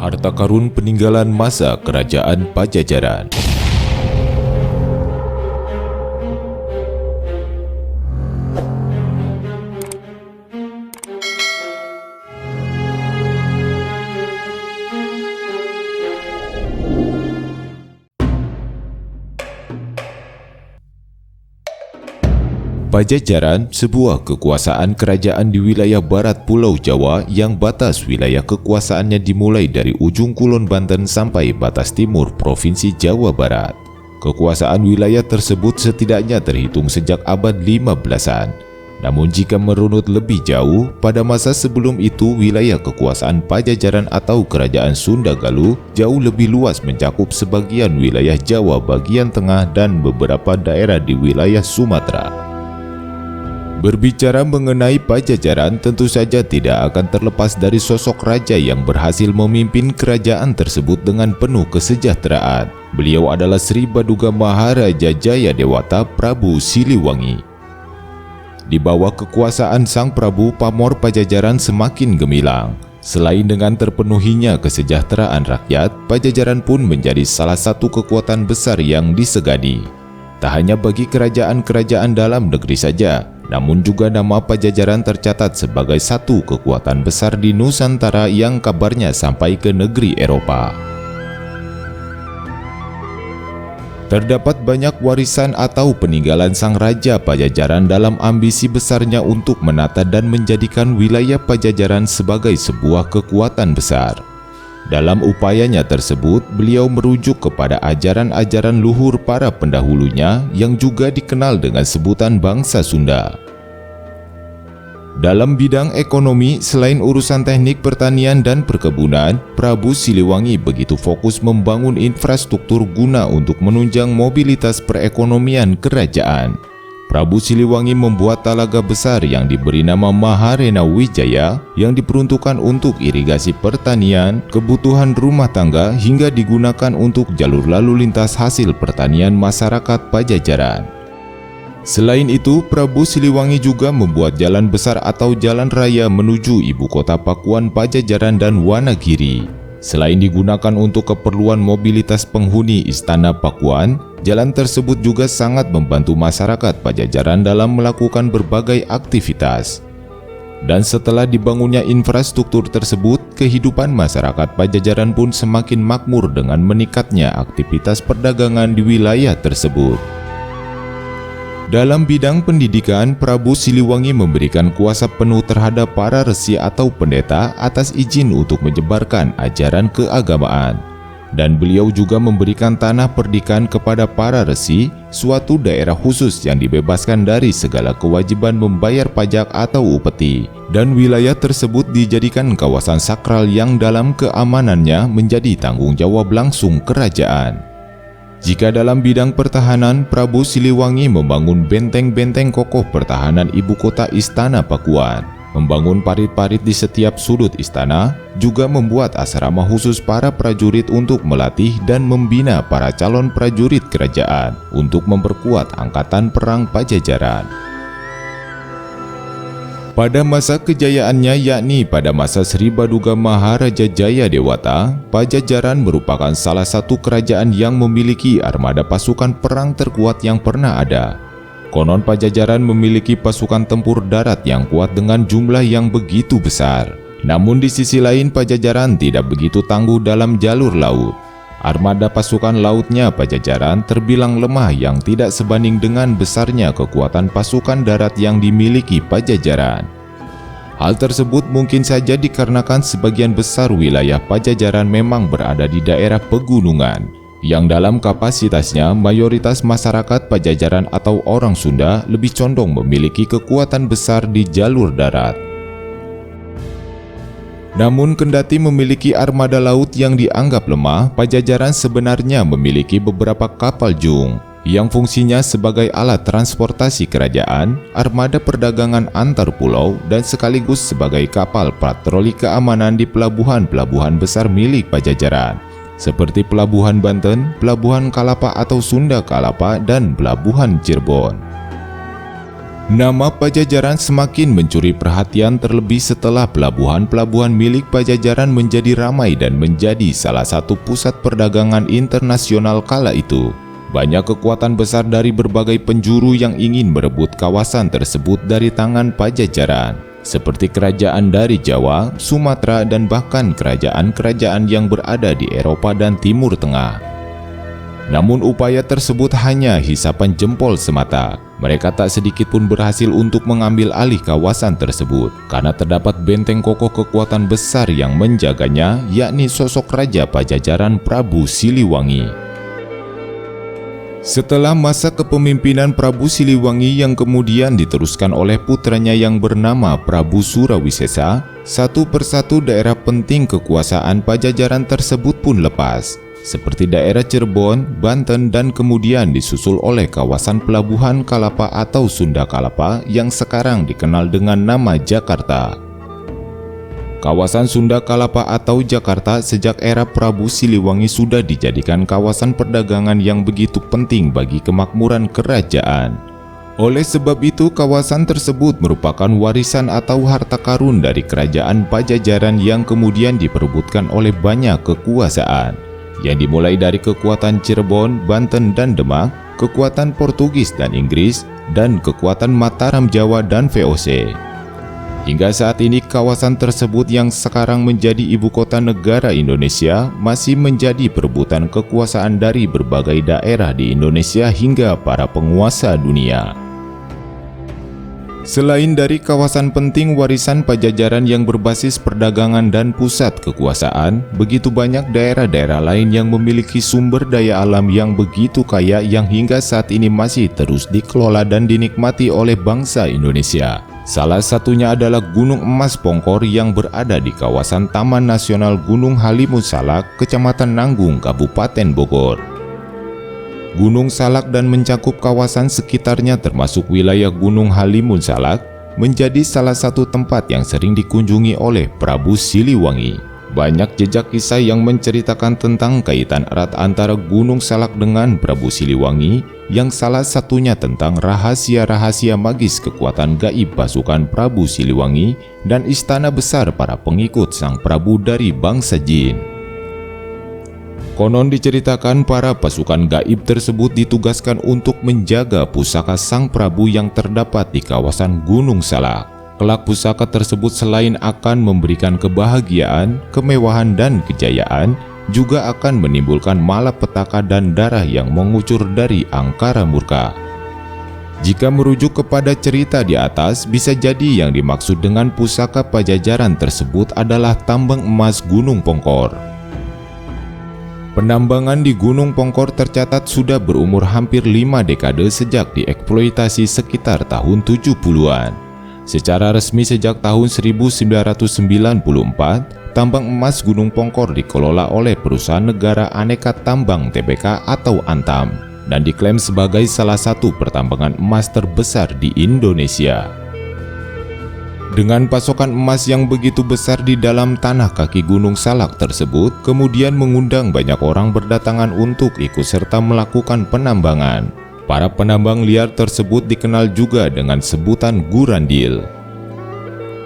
Harta karun peninggalan masa Kerajaan Pajajaran. Pajajaran, sebuah kekuasaan kerajaan di wilayah barat Pulau Jawa yang batas wilayah kekuasaannya dimulai dari ujung Kulon Banten sampai batas timur Provinsi Jawa Barat. Kekuasaan wilayah tersebut setidaknya terhitung sejak abad 15-an. Namun jika merunut lebih jauh, pada masa sebelum itu wilayah kekuasaan Pajajaran atau Kerajaan Sunda Galuh jauh lebih luas, mencakup sebagian wilayah Jawa bagian tengah dan beberapa daerah di wilayah Sumatera. Berbicara mengenai Pajajaran, tentu saja tidak akan terlepas dari sosok raja yang berhasil memimpin kerajaan tersebut dengan penuh kesejahteraan. Beliau adalah Sri Baduga Maharaja Jayadewata Prabu Siliwangi. Di bawah kekuasaan Sang Prabu, pamor Pajajaran semakin gemilang. Selain dengan terpenuhinya kesejahteraan rakyat, Pajajaran pun menjadi salah satu kekuatan besar yang disegani. Tak hanya bagi kerajaan-kerajaan dalam negeri saja, namun juga nama Pajajaran tercatat sebagai satu kekuatan besar di Nusantara yang kabarnya sampai ke negeri Eropa. Terdapat banyak warisan atau peninggalan sang raja Pajajaran dalam ambisi besarnya untuk menata dan menjadikan wilayah Pajajaran sebagai sebuah kekuatan besar. Dalam upayanya tersebut, beliau merujuk kepada ajaran-ajaran luhur para pendahulunya yang juga dikenal dengan sebutan bangsa Sunda. Dalam bidang ekonomi, selain urusan teknik pertanian dan perkebunan, Prabu Siliwangi begitu fokus membangun infrastruktur guna untuk menunjang mobilitas perekonomian kerajaan. Prabu Siliwangi membuat talaga besar yang diberi nama Maharena Wijaya yang diperuntukkan untuk irigasi pertanian, kebutuhan rumah tangga hingga digunakan untuk jalur lalu lintas hasil pertanian masyarakat Pajajaran. Selain itu, Prabu Siliwangi juga membuat jalan besar atau jalan raya menuju ibu kota Pakuan Pajajaran dan Wanagiri. Selain digunakan untuk keperluan mobilitas penghuni Istana Pakuan, jalan tersebut juga sangat membantu masyarakat Pajajaran dalam melakukan berbagai aktivitas. Dan setelah dibangunnya infrastruktur tersebut, kehidupan masyarakat Pajajaran pun semakin makmur dengan meningkatnya aktivitas perdagangan di wilayah tersebut. Dalam bidang pendidikan, Prabu Siliwangi memberikan kuasa penuh terhadap para resi atau pendeta atas izin untuk menyebarkan ajaran keagamaan. Dan beliau juga memberikan tanah perdikan kepada para resi, suatu daerah khusus yang dibebaskan dari segala kewajiban membayar pajak atau upeti. Dan wilayah tersebut dijadikan kawasan sakral yang dalam keamanannya menjadi tanggung jawab langsung kerajaan. Jika dalam bidang pertahanan, Prabu Siliwangi membangun benteng-benteng kokoh pertahanan ibu kota Istana Pakuan, membangun parit-parit di setiap sudut istana, juga membuat asrama khusus para prajurit untuk melatih dan membina para calon prajurit kerajaan untuk memperkuat angkatan perang Pajajaran. Pada masa kejayaannya, yakni pada masa Sri Baduga Maharaja Jayadewata, Pajajaran merupakan salah satu kerajaan yang memiliki armada pasukan perang terkuat yang pernah ada. Konon Pajajaran memiliki pasukan tempur darat yang kuat dengan jumlah yang begitu besar. Namun di sisi lain, Pajajaran tidak begitu tangguh dalam jalur laut. Armada pasukan lautnya Pajajaran terbilang lemah yang tidak sebanding dengan besarnya kekuatan pasukan darat yang dimiliki Pajajaran. Hal tersebut mungkin saja dikarenakan sebagian besar wilayah Pajajaran memang berada di daerah pegunungan, yang dalam kapasitasnya mayoritas masyarakat Pajajaran atau orang Sunda lebih condong memiliki kekuatan besar di jalur darat. Namun kendati memiliki armada laut yang dianggap lemah, Pajajaran sebenarnya memiliki beberapa kapal jung yang fungsinya sebagai alat transportasi kerajaan, armada perdagangan antar pulau, dan sekaligus sebagai kapal patroli keamanan di pelabuhan-pelabuhan besar milik Pajajaran, seperti Pelabuhan Banten, Pelabuhan Kalapa atau Sunda Kalapa, dan Pelabuhan Cirebon. Nama Pajajaran semakin mencuri perhatian terlebih setelah pelabuhan-pelabuhan milik Pajajaran menjadi ramai dan menjadi salah satu pusat perdagangan internasional kala itu. Banyak kekuatan besar dari berbagai penjuru yang ingin merebut kawasan tersebut dari tangan Pajajaran, seperti kerajaan dari Jawa, Sumatera, dan bahkan kerajaan-kerajaan yang berada di Eropa dan Timur Tengah. Namun upaya tersebut hanya hisapan jempol semata. Mereka tak sedikit pun berhasil untuk mengambil alih kawasan tersebut karena terdapat benteng kokoh kekuatan besar yang menjaganya, yakni sosok Raja Pajajaran Prabu Siliwangi. Setelah masa kepemimpinan Prabu Siliwangi yang kemudian diteruskan oleh putranya yang bernama Prabu Surawisesa, satu persatu daerah penting kekuasaan Pajajaran tersebut pun lepas, seperti daerah Cirebon, Banten, dan kemudian disusul oleh kawasan Pelabuhan Kalapa atau Sunda Kalapa yang sekarang dikenal dengan nama Jakarta. Kawasan Sunda Kalapa atau Jakarta sejak era Prabu Siliwangi sudah dijadikan kawasan perdagangan yang begitu penting bagi kemakmuran kerajaan. Oleh sebab itu, kawasan tersebut merupakan warisan atau harta karun dari kerajaan Pajajaran yang kemudian diperebutkan oleh banyak kekuasaan, yang dimulai dari kekuatan Cirebon, Banten, dan Demak, kekuatan Portugis dan Inggris, dan kekuatan Mataram Jawa dan VOC. Hingga saat ini kawasan tersebut yang sekarang menjadi ibu kota negara Indonesia masih menjadi perebutan kekuasaan dari berbagai daerah di Indonesia hingga para penguasa dunia. Selain dari kawasan penting warisan Pajajaran yang berbasis perdagangan dan pusat kekuasaan, begitu banyak daerah-daerah lain yang memiliki sumber daya alam yang begitu kaya yang hingga saat ini masih terus dikelola dan dinikmati oleh bangsa Indonesia. Salah satunya adalah Gunung Emas Pongkor yang berada di kawasan Taman Nasional Gunung Halimun Salak, Kecamatan Nanggung, Kabupaten Bogor. Gunung Salak dan mencakup kawasan sekitarnya termasuk wilayah Gunung Halimun Salak menjadi salah satu tempat yang sering dikunjungi oleh Prabu Siliwangi. Banyak jejak kisah yang menceritakan tentang kaitan erat antara Gunung Salak dengan Prabu Siliwangi, yang salah satunya tentang rahasia-rahasia magis kekuatan gaib pasukan Prabu Siliwangi dan istana besar para pengikut sang Prabu dari bangsa jin. Konon diceritakan para pasukan gaib tersebut ditugaskan untuk menjaga pusaka sang Prabu yang terdapat di kawasan Gunung Salak. Kelak pusaka tersebut selain akan memberikan kebahagiaan, kemewahan, dan kejayaan, juga akan menimbulkan malapetaka dan darah yang mengucur dari angkara murka. Jika merujuk kepada cerita di atas, bisa jadi yang dimaksud dengan pusaka Pajajaran tersebut adalah tambang emas Gunung Pongkor. Penambangan di Gunung Pongkor tercatat sudah berumur hampir 5 dekade sejak dieksploitasi sekitar tahun 70-an. Secara resmi sejak tahun 1994, tambang emas Gunung Pongkor dikelola oleh Perusahaan Negara Aneka Tambang Tbk atau Antam dan diklaim sebagai salah satu pertambangan emas terbesar di Indonesia. Dengan pasokan emas yang begitu besar di dalam tanah kaki Gunung Salak tersebut, kemudian mengundang banyak orang berdatangan untuk ikut serta melakukan penambangan. Para penambang liar tersebut dikenal juga dengan sebutan gurandil.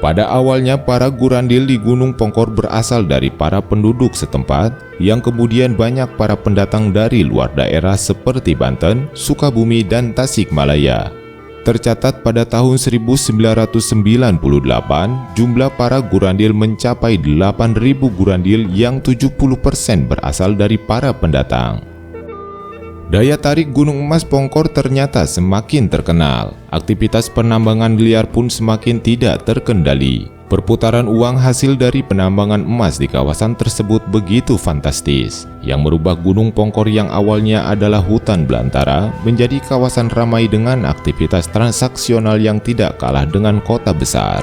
Pada awalnya para gurandil di Gunung Pongkor berasal dari para penduduk setempat, yang kemudian banyak para pendatang dari luar daerah seperti Banten, Sukabumi, dan Tasikmalaya. Tercatat pada tahun 1998, jumlah para gurandil mencapai 8.000 gurandil yang 70% berasal dari para pendatang. Daya tarik Gunung Emas Pongkor ternyata semakin terkenal. Aktivitas penambangan liar pun semakin tidak terkendali. Perputaran uang hasil dari penambangan emas di kawasan tersebut begitu fantastis, yang merubah Gunung Pongkor yang awalnya adalah hutan belantara menjadi kawasan ramai dengan aktivitas transaksional yang tidak kalah dengan kota besar.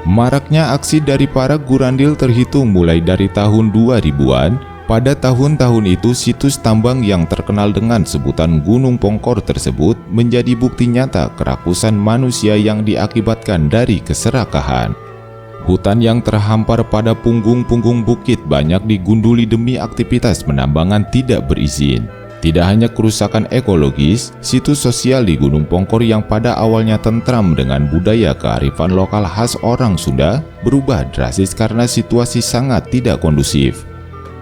Maraknya aksi dari para gurandil terhitung mulai dari tahun 2000-an. Pada tahun-tahun itu, situs tambang yang terkenal dengan sebutan Gunung Pongkor tersebut menjadi bukti nyata kerakusan manusia yang diakibatkan dari keserakahan. Hutan yang terhampar pada punggung-punggung bukit banyak digunduli demi aktivitas penambangan tidak berizin. Tidak hanya kerusakan ekologis, situs sosial di Gunung Pongkor yang pada awalnya tentram dengan budaya kearifan lokal khas orang Sunda berubah drastis karena situasi sangat tidak kondusif.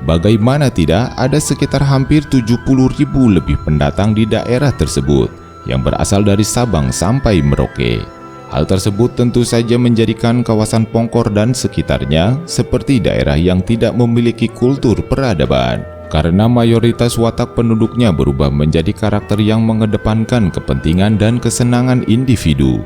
Bagaimana tidak, ada sekitar hampir 70.000 lebih pendatang di daerah tersebut yang berasal dari Sabang sampai Merauke. Hal tersebut tentu saja menjadikan kawasan Pongkor dan sekitarnya seperti daerah yang tidak memiliki kultur peradaban, karena mayoritas watak penduduknya berubah menjadi karakter yang mengedepankan kepentingan dan kesenangan individu.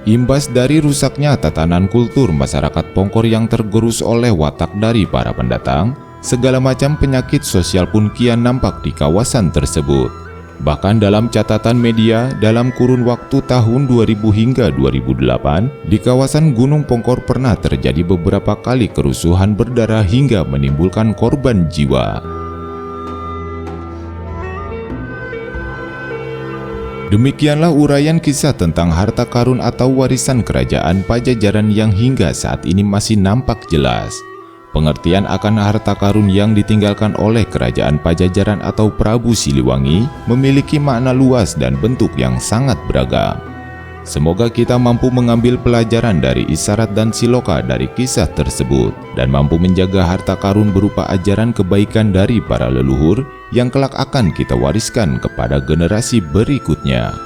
Imbas dari rusaknya tatanan kultur masyarakat Pongkor yang tergerus oleh watak dari para pendatang, segala macam penyakit sosial pun kian nampak di kawasan tersebut. Bahkan dalam catatan media, dalam kurun waktu tahun 2000 hingga 2008, di kawasan Gunung Pongkor pernah terjadi beberapa kali kerusuhan berdarah hingga menimbulkan korban jiwa. Demikianlah uraian kisah tentang harta karun atau warisan kerajaan Pajajaran yang hingga saat ini masih nampak jelas. Pengertian akan harta karun yang ditinggalkan oleh kerajaan Pajajaran atau Prabu Siliwangi memiliki makna luas dan bentuk yang sangat beragam. Semoga kita mampu mengambil pelajaran dari isyarat dan siloka dari kisah tersebut dan mampu menjaga harta karun berupa ajaran kebaikan dari para leluhur yang kelak akan kita wariskan kepada generasi berikutnya.